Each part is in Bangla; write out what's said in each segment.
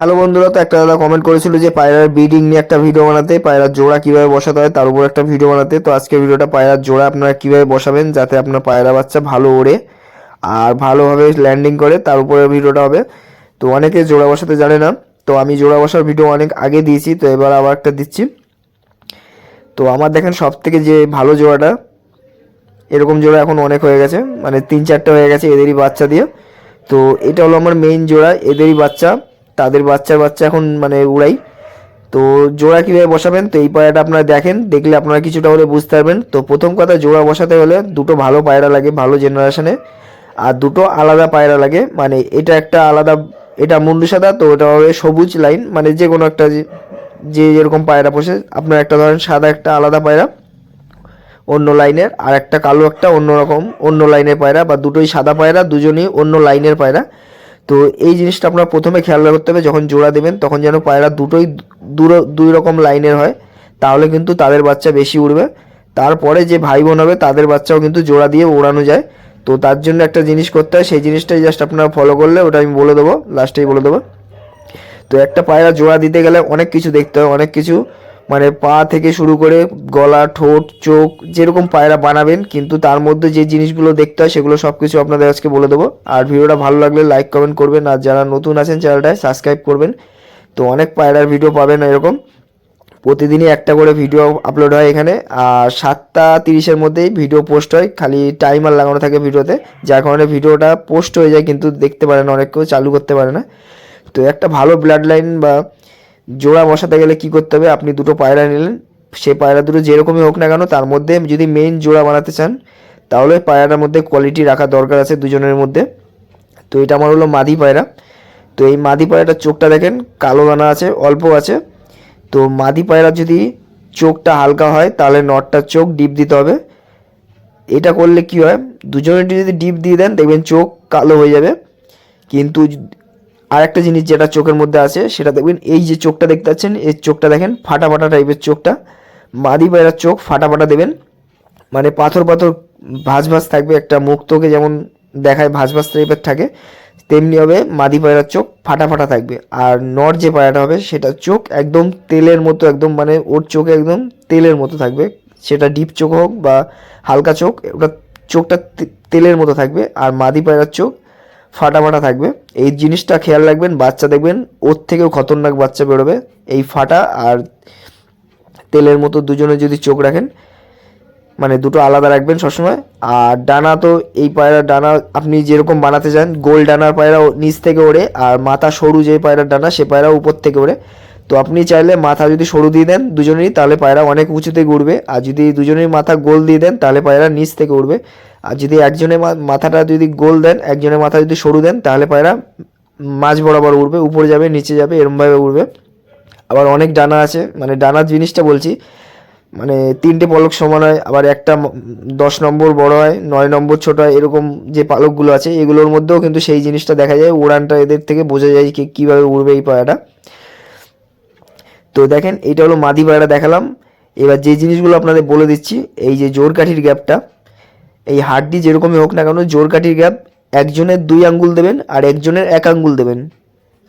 হ্যালো বন্ধুরা, তো একটা দাদা কমেন্ট করেছিল যে পায়রার ব্রিডিং নিয়ে একটা ভিডিও বানাতে, পায়রার জোড়া কিভাবে বসাতে হয় তার উপর একটা ভিডিও বানাতে। তো আজকে ভিডিওটা পায়রার জোড়া আপনারা কিভাবে বসাবেন যাতে আপনার পায়রা বাচ্চা ভালো ওড়ে আর ভালোভাবে ল্যান্ডিং করে, তার উপরে ভিডিওটা হবে। তো অনেকে জোড়া বসাতে জানে না, তো আমি জোড়া বসার ভিডিও অনেক আগে দিয়েছি, তো এবার আবার একটা দিচ্ছি। তো আমার দেখেন সব থেকে যে ভালো জোড়াটা, এরকম জোড়া এখন অনেক হয়ে গেছে, মানে 3-4টে হয়ে গেছে এদেরই বাচ্চা দিয়ে। তো এটা হলো আমার মেইন জোড়া, এদেরই বাচ্চা, তাদের বাচ্চার বাচ্চা এখন মানে উড়াই। তো জোড়া কীভাবে বসাবেন, তো এই পায়রাটা আপনারা দেখেন, দেখলে আপনারা কিছুটা হলে বুঝতে পারবেন। তো প্রথম কথা, জোড়া বসাতে হলে দুটো ভালো পায়রা লাগে, ভালো জেনারেশনে, আর দুটো আলাদা পায়রা লাগে। মানে এটা একটা আলাদা, এটা মুন্ডু সাদা, তো ওটা হবে সবুজ লাইন, মানে যে কোনো একটা যে যেরকম পায়রা পোষে, আপনার একটা ধরেন সাদা একটা আলাদা পায়রা অন্য লাইনের, আর একটা কালো একটা অন্যরকম অন্য লাইনের পায়রা, বা দুটোই সাদা পায়রা, দুজনেই অন্য লাইনের পায়রা। তো এই জিনিসটা আপনার প্রথমে খেয়াল রাখতে হবে, যখন জোড়া দেবেন তখন যেন পায়রা দুটোই দুই রকম লাইনের হয়, তাহলে কিন্তু তাদের বাচ্চা বেশি উড়বে। তারপরে যে ভাই বোন হবে তাদের বাচ্চাও কিন্তু জোড়া দিয়ে ওড়ানো যায়। তো তার জন্য একটা জিনিস করতে হয়, সেই জিনিসটাই জাস্ট আপনারা ফলো করলে, ওটা আমি বলে দেবো, লাস্টেই বলে দেবো। তো একটা পায়রা জোড়া দিতে গেলে অনেক কিছু দেখতে হয়, অনেক কিছু, মানে পা থেকে শুরু করে গলা, ঠোঁট, চোখ, যেরকম পায়রা বানাবেন, কিন্তু তার মধ্যে যে জিনিসগুলো দেখতে হয় সেগুলো সব কিছু আপনাদের আজকে বলে দেবো। আর ভিডিওটা ভালো লাগলে লাইক কমেন্ট করবেন, আর যারা নতুন আছেন চ্যানেলটায় সাবস্ক্রাইব করবেন। তো অনেক পায়রার ভিডিও পাবেন এরকম, প্রতিদিনই একটা করে ভিডিও আপলোড হয় এখানে, আর 7টা 30-এর মধ্যেই ভিডিও পোস্ট হয়, খালি টাইমার লাগানো থাকে ভিডিওতে, যার কারণে ভিডিওটা পোস্ট হয়ে যায় কিন্তু দেখতে পারে না, অনেক কেউ চালু করতে পারে না। তো একটা ভালো ব্লাড লাইন বা জোড়া বসাতে গেলে কি করতে হবে, আপনি দুটো পায়রা নিলেন, সে পায়রা দুটো যেরকমই হোক না কেন, তার মধ্যে যদি মেইন জোড়া বানাতে চান তাহলে পায়রাটার মধ্যে কোয়ালিটি রাখা দরকার আছে দুজনের মধ্যে। তো এটা আমার হলো মাদি পায়রা। তো এই মাদি পায়রাটার চোখটা দেখেন, কালো দানা আছে, অল্প আছে। তো মাদি পায়রা যদি চোখটা হালকা হয় তাহলে নটটার চোখ ডিপ দিতে হবে। এটা করলে কি হয়, দুজনের যদি ডিপ দিয়ে দেন দেখবেন চোখ কালো হয়ে যাবে। কিন্তু আর একটা জিনিস যেটা চোখের মধ্যে আছে সেটা দেখবেন, এই যে চোখটা দেখতে পাচ্ছেন, এই চোখটা দেখেন ফাটা ফাটা টাইপের চোখটা, মাদি পায়রার চোখ ফাটা ফাটা দেবেন, মানে পাথর পাথর ভাঁজ ভাঁজ থাকবে, একটা মুখ তোকে যেমন দেখায় ভাঁজ ভাঁজ টাইপের থাকে, তেমনি হবে মাদি পায়রার চোখ ফাটা ফাটা থাকবে। আর নর যে পায়রাটা হবে সেটা চোখ একদম তেলের মতো, একদম মানে ওর চোখ একদম তেলের মতো থাকবে, সেটা ডিপ চোখ হোক বা হালকা চোখ, ওটা চোখটা তেলের মতো থাকবে। আর মাদি পায়রার চোখ ফাটা ফাটা থাকবে। এই জিনিসটা খেয়াল রাখবেন, বাচ্চা দেখবেন ওর থেকেও খতরনাক বাচ্চা বেরোবে, এই ফাটা আর তেলের মতো দুজনে যদি চোখ রাখেন, মানে দুটো আলাদা রাখবেন সবসময়। আর ডানা, তো এই পায়রার ডানা আপনি যেরকম বানাতে চান, গোল ডানার পায়রা নিচ থেকে ওড়ে, আর মাথা সরু যে পায়রার ডানা সে পায়রা উপর থেকে ওড়ে। তো আপনি চাইলে মাথা যদি সরু দিয়ে দেন দুজনেরই, তাহলে পায়রা অনেক উঁচু থেকে উড়বে। আর যদি দুজনেরই মাথা গোল দিয়ে দেন তাহলে পায়রা নিচ থেকে উড়বে। আর যদি একজনের মাথাটা যদি গোল দেন, একজনের মাথা যদি সরু দেন, তাহলে পায়রা মাঝ বরাবর উড়বে, উপরে যাবে নিচে যাবে, এরমভাবে উড়বে। আবার অনেক ডানা আছে, মানে ডানার জিনিসটা বলছি, মানে 3টে পলক সমান হয়, আবার একটা 10 নম্বর বড় হয়, 9 নম্বর ছোট হয়, এরকম যে পালকগুলো আছে এগুলোর মধ্যেও কিন্তু সেই জিনিসটা দেখা যায়, উড়ানটা এদের থেকে বোঝা যায় কীভাবে উড়বে এই পায়রাটা। তো দেখেন এইটা হলো মাদি পায়রা দেখালাম। এবার যে জিনিসগুলো আপনাদের বলে দিচ্ছি, এই যে জোড়কাঠির গ্যাপটা, এই হাড্ডি যেরকমই হোক না কেন, জোড়কাঠির গ্যাপ একজনের 2 আঙ্গুল দেবেন আর একজনের 1 আঙ্গুল দেবেন।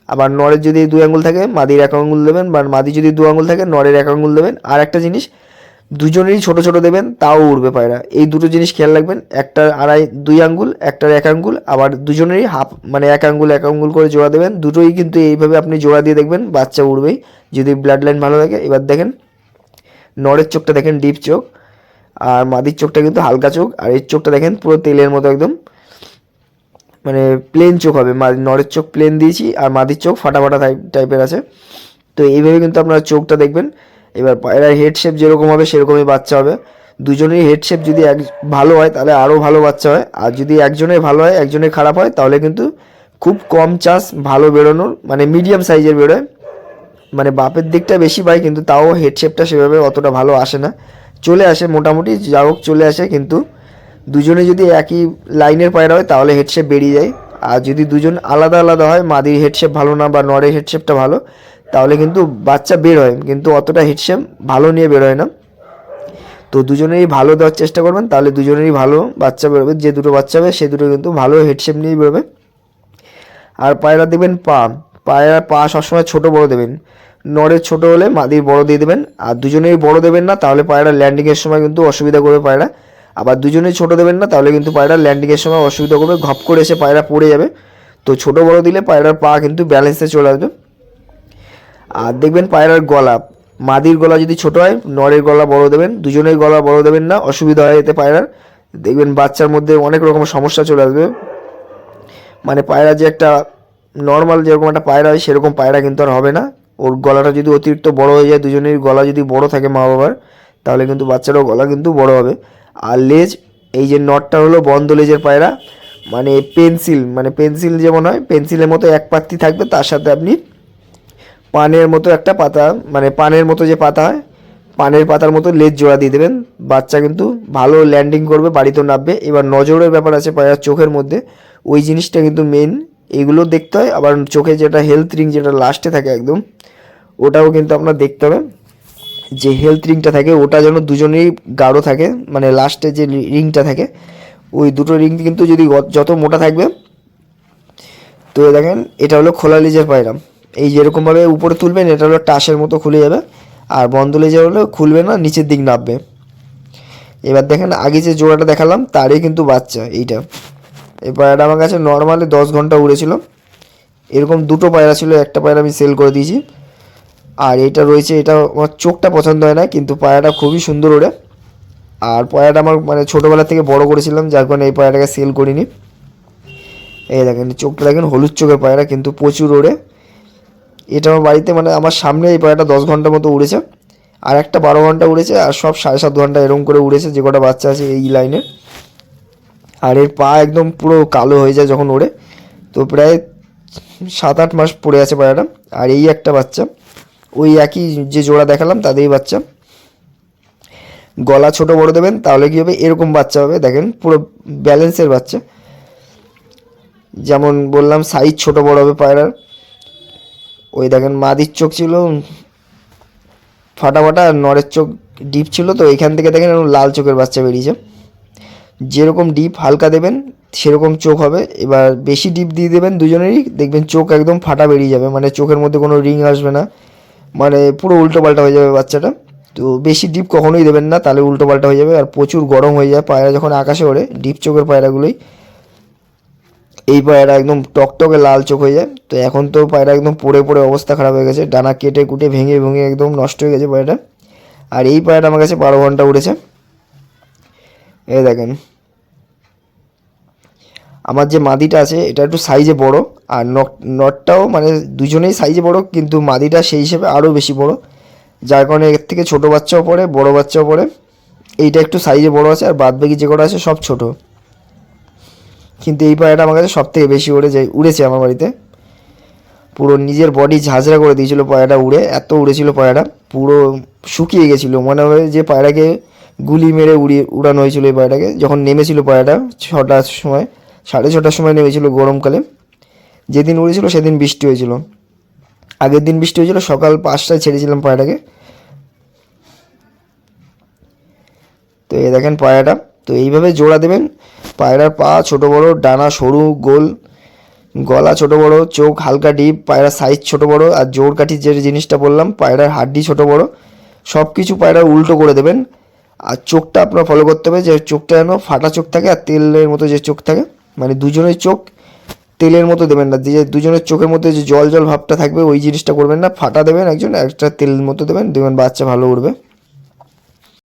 আবার নরের যদি 2 আঙ্গুল থাকে মাদির 1 আঙ্গুল দেবেন, বা মাদি যদি 2 আঙ্গুল থাকে নরের 1 আঙ্গুল দেবেন। আর একটা জিনিস, দুজনেরই ছোট ছোট দেবেন, তাও উড়বে পায়রা। এই দুটো জিনিস খেয়াল রাখবেন, একটা 2 আঙ্গুল, একটার 1 আঙ্গুল, আবার দুজনেরই হাফ, মানে 1 আঙ্গুল করে জোড়া দেবেন। দুটোই কিন্তু এইভাবে আপনি জোড়া দিয়ে দেখবেন বাচ্চা উড়বেই, যদি ব্লাড লাইন ভালো থাকে। এবার দেখেন নরের চোখটা দেখেন ডিপ চোখ, আর মাদির চোখটা কিন্তু হালকা চোখ, আর এর চোখটা দেখেন পুরো তেলের মতো একদম, মানে প্লেন চোখ হবে। নরের চোখ প্লেন দিয়েছি, আর মাদির চোখ ফাটা ফাটা টাইপের আছে। তো এইভাবে কিন্তু আপনারা চোখটা দেখবেন। এবার পায়রার হেড শেপ যেরকম হবে সেরকমই বাচ্চা হবে। দুজনেরই হেড শেপ যদি ভালো হয় তাহলে আরও ভালো বাচ্চা হয়, আর যদি একজনের ভালো হয় একজনের খারাপ হয় তাহলে কিন্তু খুব কম চান্স ভালো বেরোনোর, মানে মিডিয়াম সাইজের বেরোয়। মানে বাপের দিকটা বেশি পায়, কিন্তু তাও হেড শেপটা সেভাবে অতটা ভালো আসে না, চলে আসে মোটামুটি যা হোক চলে আসে, কিন্তু দুজনে যদি একই লাইনের পায়রা হয় তাহলে হেড শেপ বেরিয়ে যায়। আর যদি দুজন আলাদা আলাদা হয়, মাদির হেড শেপ ভালো না বা নরের হেড শেপটা ভালো, তাহলে কিন্তু বাচ্চা বের হয়, কিন্তু অতটা হেড শেপ ভালো নিয়ে বের হয় না। তো দুজনেরই ভালো দেওয়ার চেষ্টা করবেন, তাহলে দুজনেরই ভালো বাচ্চা বেরোবে। যে দুটো বাচ্চা হবে সে দুটো কিন্তু ভালো হেড শেপ নিয়েই বেরোবে। আর পায়রা দেখবেন পায়রার পা সবসময় ছোট বড় দেবেন, নরের ছোট হলে মাদির বড় দিয়ে দেবেন। আর দুজনেই বড় দেবেন না, তাহলে পায়রা ল্যান্ডিংয়ের সময় কিন্তু অসুবিধা করবে পায়রা। আবার দুজনেই ছোট দেবেন না, তাহলে কিন্তু পায়রা ল্যান্ডিংয়ের সময় অসুবিধা করবে, ঘপ করে এসে পায়রা পড়ে যাবে। তো ছোট বড় দিলে পায়রার পা কিন্তু ব্যালেন্সে চলে আসবে। আর দেখবেন পায়রার গলা, মাদির গলা যদি ছোট হয় নরের গলা বড় দেবেন, দুজনের গলা বড় দেবেন না, অসুবিধা হয় এতে পায়রার। দেখবেন বাচ্চার মধ্যে অনেক রকম সমস্যা চলে আসবে। মানে পায়রা যে একটা নর্মাল যেরকম একটা পায়রা হয় সেরকম পায়রা কিন্তু আর হবে না। ওর গলাটা যদি অতিরিক্ত বড় হয়ে যায়, দুজনের গলা যদি বড় থাকে মা বাবার, তাহলে কিন্তু বাচ্চারও গলা কিন্তু বড় হবে। আর লেজ, এই যে নটটা হলো বন্ধ লেজের পায়রা, মানে পেন্সিল যেমন হয় পেন্সিলের মতো এক পাত্তি থাকবে, তার সাথে আপনি পানের মতো একটা পাতা, মানে পানের মতো যে পাতা হয় পানের পাতার মতো লেজ জোড়া দিয়ে দেবেন। বাচ্চা কিন্তু ভালো ল্যান্ডিং করবে, বাড়িতেও নামবে। এবার নজরের ব্যাপার আছে পায়রার চোখের মধ্যে, ওই জিনিসটা কিন্তু মেন, এগুলো দেখতে হয়। আবার চোখে যেটা হেলথ রিং যেটা লাস্টে থাকে একদম, ওটাও কিন্তু আপনার দেখতে হবে যে হেলথ রিংটা থাকে ওটা যেন দুজনেই গাঢ় থাকে, মানে লাস্টে যে রিংটা থাকে ওই দুটো রিং কিন্তু যদি যত মোটা থাকবে। তো দেখেন এটা হলো খোলা লেজের পায়রা, এই যেরকমভাবে উপরে তুলবেন এটা হলো টাসের মতো খুলে যাবে, আর বন্ধ লেজের হলো খুলবে না, নিচের দিক নামবে। এবার দেখেন আগে যে জোড়াটা দেখালাম তারই কিন্তু বাচ্চা এইটা। এই পায়রাটা আমার কাছে নর্মালি 10 ঘন্টা উড়েছিল। এরকম দুটো পায়রা ছিল, একটা পায়রা আমি সেল করে দিয়েছি। আর এটা রয়েছে, এটা আমার চোখটা পছন্দ হয় না, কিন্তু পায়রাটা খুবই সুন্দর ওড়ে। আর পায়রাটা আমার মানে ছোটোবেলা থেকে বড় করেছিলাম, যার কারণে এই পায়রাটাকে সেল করিনি। এই দেখেন চোখটা দেখেন, হলুদ চোখের পায়রা, কিন্তু প্রচুর ওড়ে। এটা আমার বাড়িতে মানে আমার সামনে এই পায়রাটা 10 ঘন্টার মতো উড়েছে, আর একটা 12 ঘন্টা উড়েছে, আর সব 7.5 ঘন্টা এরকম করে উড়েছে যে কটা বাচ্চা আছে এই লাইনে। আর এর পা একদম পুরো কালো হয়ে যায় যখন ওড়ে। তো প্রায় 7-8 মাস পড়ে আছে পায়রাটা। আর এই একটা বাচ্চা, ওই একই যে জোড়া দেখালাম তাদেরই বাচ্চা। গলা ছোট বড় দেবেন, তাহলে কী হবে, এরকম বাচ্চা হবে। দেখেন পুরো ব্যালেন্সের বাচ্চা, যেমন বললাম সাইজ ছোট বড় হবে পায়রার। ওই দেখেন মাদির চোখ ছিল ফাটা ফাটা, আর নরের চোখ ডিপ ছিল, তো এখান থেকে দেখেন লাল চোখের বাচ্চা বেরিয়েছে। যেরকম ডিপ হালকা দেবেন সেরকম চোখ হবে। এবার বেশি ডিপ দিয়ে দেবেন দুজনেরই, দেখবেন চোখ একদম ফাটা বেরিয়ে যাবে, মানে চোখের মধ্যে কোনো রিং আসবে না, মানে পুরো উল্টো পাল্টা হয়ে যাবে বাচ্চাটা। তো বেশি ডিপ কখনোই দেবেন না, তাহলে উল্টো পাল্টা হয়ে যাবে। আর প্রচুর গরম হয়ে যায় পায়রা যখন আকাশে ওড়ে, ডিপ চোখের পায়রাগুলোই। এই পায়রা একদম টকটকে লাল চোখ হয়ে যায়। তো এখন তো পায়রা একদম পড়ে পড়ে অবস্থা খারাপ হয়ে গেছে, ডানা কেটে কুটে ভেঙে ভেঙে একদম নষ্ট হয়ে গেছে পায়রাটা। আর এই পায়রাটা আমার কাছে 12 ঘন্টা উড়েছে। এই দেখেন আমার যে মাদিটা আছে এটা একটু সাইজে বড়, আর নটটাও মানে দুজনেই সাইজে বড়, কিন্তু মাদিটা সেই হিসেবে আরও বেশি বড়, যার কারণে এর থেকে ছোটো বাচ্চাও পড়ে বড় বাচ্চাও পড়ে। এইটা একটু সাইজে বড় আছে, আর বাদ বাকি যে কটা আছে সব ছোট। কিন্তু এই পায়রাটা আমার কাছে সব থেকে বেশি উড়েছে আমার বাড়িতে। পুরো নিজের বডি ঝাঁঝরা করে দিয়েছিল পায়রাটা উড়ে, এত উড়েছিল পায়রাটা, পুরো শুকিয়ে গেছিলো, মনে হয় যে পায়রাকে গুলি মেরে উড়ানো হয়েছিল। এই পায়রাটাকে যখন নেমেছিল পায়রাটা 6টার সময়, 6:30টার সময় নেমেছিল গরমকালে, যেদিন উড়েছিল সেদিন বৃষ্টি হয়েছিল, আগের দিন বৃষ্টি হয়েছিল, সকাল 5টায় ছেড়েছিলাম পায়রাটাকে। তো এই দেখেন পায়রাটা, তো এইভাবে জোড়া দেবেন। পায়রার পা ছোট বড়, ডানা সরু গোল, গলা ছোট বড়, চোখ হালকা ডিপ, পায়রার সাইজ ছোট বড়, আর জোড় কাঠির যে জিনিসটা বললাম পায়রার হাড্ডি ছোট বড়, সব কিছু পায়রার উল্টো করে দেবেন। আর চোখটা আপনার ফলো করতে হবে যে চোখটা যেন ফাটা চোখ থাকে, আর তেলের মতো যে চোখ থাকে, মানে দুজনের চোখ তেলের মতো দেবেন না, যে দুজনের চোখের মধ্যে যে জল জল ভাবটা থাকবে ওই জিনিসটা করবেন না, ফাটা দেবেন একজন, একটা তেলের মতো দেবেন, দেখবেন বাচ্চা ভালো উঠবে।